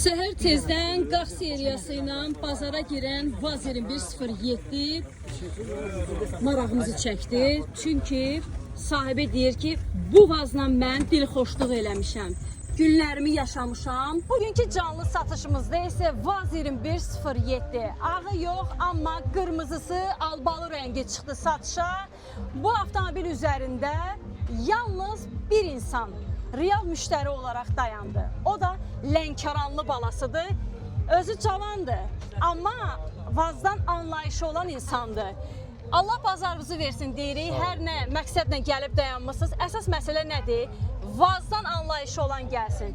Səhər tezdən Qax seriyası ilə bazara girən Vaz 2107 marağımızı çəkdi. Çünki sahibi deyir ki, bu vazla mən dilxoşluq eləmişəm. Günlərimi yaşamışam. Bugünkü canlı satışımızda isə Vaz 2107. Ağı yox, amma qırmızısı, albalı rəngi çıxdı satışa. Bu avtomobil üzərində yalnız bir insan real müştəri olaraq dayandı. O da Lənkəranlı balasıdır. Özü cavandır, amma Vazdan anlayışı olan insandır. Allah bazarınızı versin deyirik. Hər nə məqsədlə gəlib dayanmışsınız. Əsas məsələ nədir? Vazdan anlayışı olan gəlsin.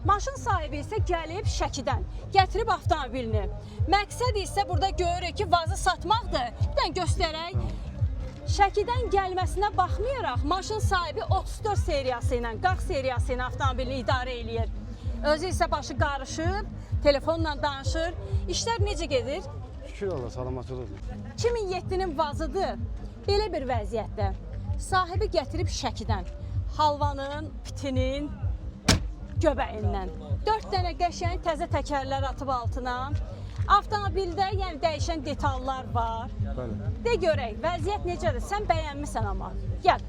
Maşın sahibi isə gəlib Şəkidən, gətirib avtomobilini. Məqsəd isə burada görürük ki, Vazı satmaqdır. Bir dənə göstərək. Şəkidən gəlməsinə baxmayaraq, maşın sahibi 34 seriyası ilə, Qax seriyası ilə avtomobilini idarə eləyir. Özü isə başı qarışıb, telefonla danışır. İşlər necə gedir? Şükür Allah, salamatçılıqdır. 2007-nin Vazıdır. Belə bir vəziyyətdə. Sahibi gətirib Şəkidən. Halvanın, pitinin, göbəyindən. 4 dənə qəşəng təzə təkərlər atıb altına. Avtomobildə yəni dəyişən detallar var. Bəli. De görək, vəziyyət necədir? Sən bəyənmirsən amma. Gəl.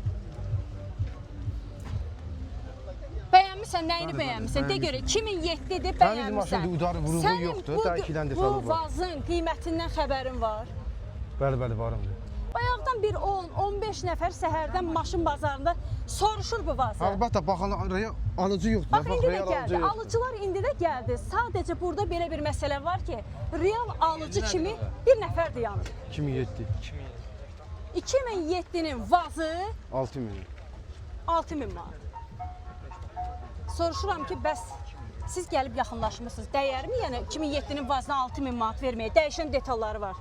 Bəyənmirsən, nəyini bəyənmirsən? De görək, 2007-dir, bəyənmirsən. Maşında udarı vurulduğu yoxdur, daha 2-dən defalı var. Bu Vazın qiymətindən xəbərin var. Bəli, varım. Bayaqdan bir 10-15 nəfər səhərdən maşın bazarında soruşur bu Vazı. Əlbəttə, baxın, alıcı yoxdur. Bax, indi də gəldi. Alıcılar indi də gəldi. Sadəcə burada belə bir məsələ var ki, real alıcı kimi bir nəfər dayanır. 2007. 2007-nin Vazı 6000. 6000 manat. Soruşuram ki, bəs siz gəlib yaxınlaşmışsınız, dəyərmi? Yəni 2007-nin Vazına 6000 manat verməyə dəyişən detalları var.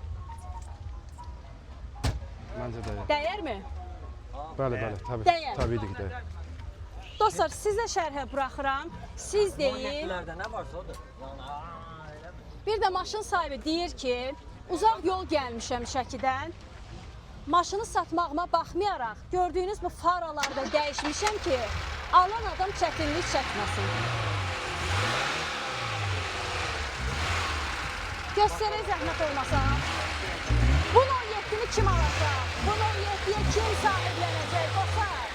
Məncə dəyər. Dəyərmi? Bəli, təbii. Dəyər. Təbii ki, dəyər. Dostlar, sizə şərhə buraxıram. Siz deyin. Nə varsa odur. Bir də maşın sahibi deyir ki, uzaq yol gəlmişəm Şəkidən. Maşını satmağıma baxmayaraq, gördüyünüz bu faralarda dəyişmişəm ki, alan adam çətinlik çəkməsin. Göstərək zəhmət olmasa. Bunun 17-ni kim alacaq? Bunun 17-yə kim sahiblənəcək? Dostlar.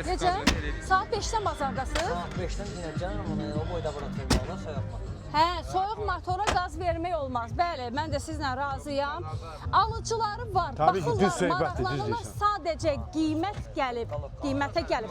Necə? Saat 5-dən bazardasınız? Saat 5-dən dinəcəm, onu o boyda bırakırlar, soyuqma. Hə, soyuq motora qaz vermək olmaz. Bəli, mən də sizlə razıyam. Alıcıları var, Tabii ki, düz baxırlar, söhbətdir, düz maraqlanırlar. deyirsən. Sadəcə qiymət gəlib, qiymətə gəlib.